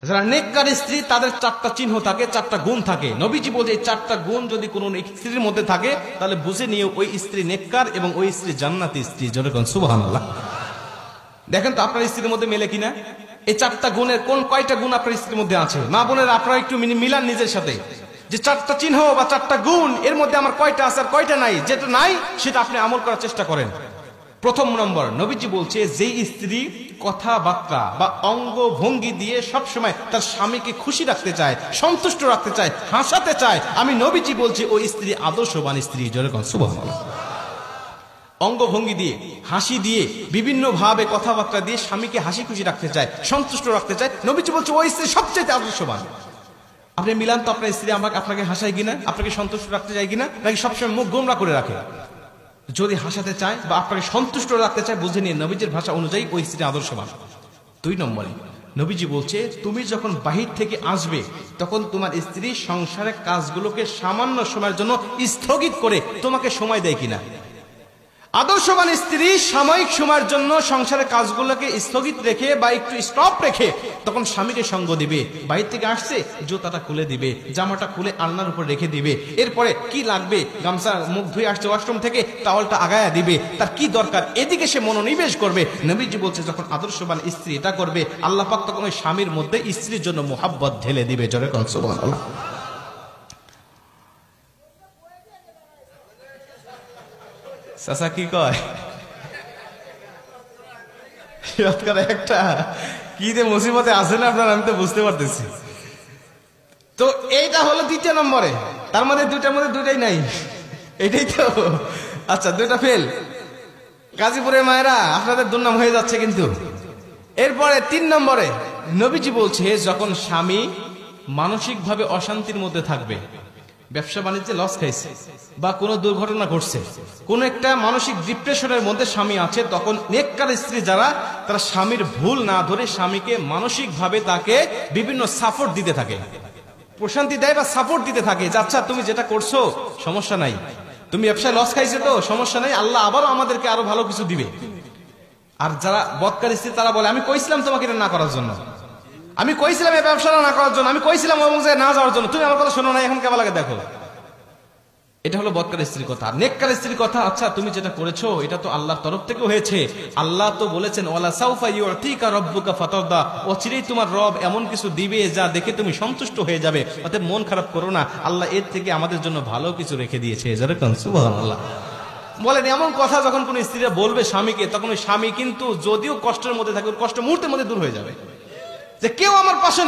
যারা নেককার স্ত্রী তাদের চারটা চিহ্ন থাকে, চারটা গুণ থাকে। নবীজি বলছে এই চারটা গুণ যদি কোনো স্ত্রীর মধ্যে থাকে তাহলে বুঝে নিয়ে ওই স্ত্রী নেককার এবং ওই স্ত্রী জান্নাতি স্ত্রী। যেরকম সুবহানাল্লাহ। দেখেন তো আপনার স্ত্রীর মধ্যে মেলে কিনা এই চারটা গুণের কোন কয়টা গুণ আপনার স্ত্রীর মধ্যে আছে? মা বোনের আপনারা একটু মিলান নিজের সাথে, যে চারটা চিহ্ন বা চারটা গুণ এর মধ্যে আমার কয়টা আছে আর কয়টা নাই। যেটা নাই সেটা আপনি আমল করার চেষ্টা করেন। প্রথম নম্বর, নবীজি বলছে যেই স্ত্রী কথাবার্তা বা অঙ্গ ভঙ্গি দিয়ে সবসময় তার স্বামীকে খুশি রাখতে চায়, সন্তুষ্ট রাখতে চায়, হাসাতে চায়, আমি নবীজি বলছি ওই স্ত্রী আদর্শবান স্ত্রী। যেরকম সুবহানাল্লাহ। অঙ্গভঙ্গি দিয়ে, হাসি দিয়ে, বিভিন্ন ভাবে কথাবার্তা দিয়ে স্বামীকে হাসি খুশি রাখতে চায়, সন্তুষ্ট রাখতে চায়, নবীজি বলছে ওই স্ত্রী সবচেয়ে আদর্শবান। আপনি মিলান তো আপনার স্ত্রী আপনাকে হাসায় কিনা, আপনাকে সন্তুষ্ট রাখতে চায় কিনা, নাকি সবসময় মুখ গোমরা করে রাখে? যদি হাসাতে চায় বা আপনাকে সন্তুষ্ট রাখতে চায় বুঝে নিয়ে নবীজির ভাষা অনুযায়ী ওই স্ত্রী আদর্শবান। 2 নম্বরে নবীজি বলছে তুমি যখন বাহির থেকে আসবে তখন তোমার স্ত্রী সংসারের কাজগুলোকে সামান্য সময়ের জন্য স্থগিত করে তোমাকে সময় দেয় কিনা। আদর্শবান স্ত্রী সাময়িক সময়ের জন্য সংসারের কাজগুলোকে স্থগিত রেখে বা একটু স্টপ রেখে তখন স্বামীকে সঙ্গ দিবে। বাইরে থেকে আসছে জুতাটা খুলে দিবে, জামাটা খুলে আলনার উপর রেখে দিবে, এরপরে কি লাগবে গামছা মুখ ধুয়ে আসছে ওয়াশরুম থেকে টাওয়ালটা আগায়া দিবে, তার কি দরকার এদিকে সে মনোনিবেশ করবে। নবীজি বলছে যখন আদর্শবান স্ত্রী এটা করবে আল্লাহ পাক তখন ওই স্বামীর মধ্যে স্ত্রীর জন্য মোহাব্বত ঢেলে দিবে। জোরে কোন সুবহানাল্লাহ। চাচা কি কয় একটা কি যে মুসিবতে আছে না আপনার, আমি তো বুঝতে পারতেছি। তো এইটা হলো 2 নম্বরে, তার মধ্যে 2টার মধ্যে 2টাই নাই, এটাই তো। আচ্ছা 2টা ফেল। গাজীপুরের মায়েরা আপনাদের দুর্নাম হয়ে যাচ্ছে কিন্তু। এরপরে 3 নম্বরে নবীজি বলছে যখন স্বামী মানসিক ভাবে অশান্তির মধ্যে থাকবে, ব্যবসা বাণিজ্যে লস খাইছে বা কোনো দুর্ঘটনা ঘটছে, কোন একটা মানসিক ডিপ্রেশনের মধ্যে স্বামী আছে, তখন নেককার স্ত্রী যারা তারা স্বামীর ভুল না ধরে স্বামীকে মানসিক ভাবে তাকে বিভিন্ন সাপোর্ট দিতে থাকে, প্রশান্তি দেয় বা সাপোর্ট দিতে থাকে যে আচ্ছা তুমি যেটা করছো সমস্যা নাই, তুমি ব্যবসায় লস খাইছে তো সমস্যা নাই, আল্লাহ আবারও আমাদেরকে আরো ভালো কিছু দিবে। আর যারা বদকার স্ত্রী তারা বলে আমি কইছিলাম তোমাকে এটা না করার জন্য, আমি কইছিলাম এই ব্যবসাটা না করার জন্য, আমি কইছিলাম এবং যে না যাওয়ার জন্য, তুমি আমার কথা শোনো না, এখন কেমন লাগে দেখো। এটা হলো বদকার স্ত্রীর কথা। নেককার স্ত্রীর কথা আচ্ছা তুমি যেটা করেছো এটা তো আল্লাহর তরফ থেকে হয়েছে, আল্লাহ তো বলেছেন ওয়ালা সাউফা ইউতিকা রাব্বুকা ফাতারদা, অচিরেই তোমার রব এমন কিছু দিবে যা দেখে তুমি সন্তুষ্ট হয়ে যাবে, অতএব মন খারাপ করো না, আল্লাহ এর থেকে আমাদের জন্য ভালো কিছু রেখে দিয়েছে। যেরকম সুবহানাল্লাহ। বলেন এমন কথা যখন কোন স্ত্রীরা বলবে স্বামীকে, তখন ওই স্বামী কিন্তু যদিও কষ্টের মধ্যে থাকে কষ্ট মুহূর্তের মধ্যে দূর হয়ে যাবে, যে কেউ আমার পাশে না।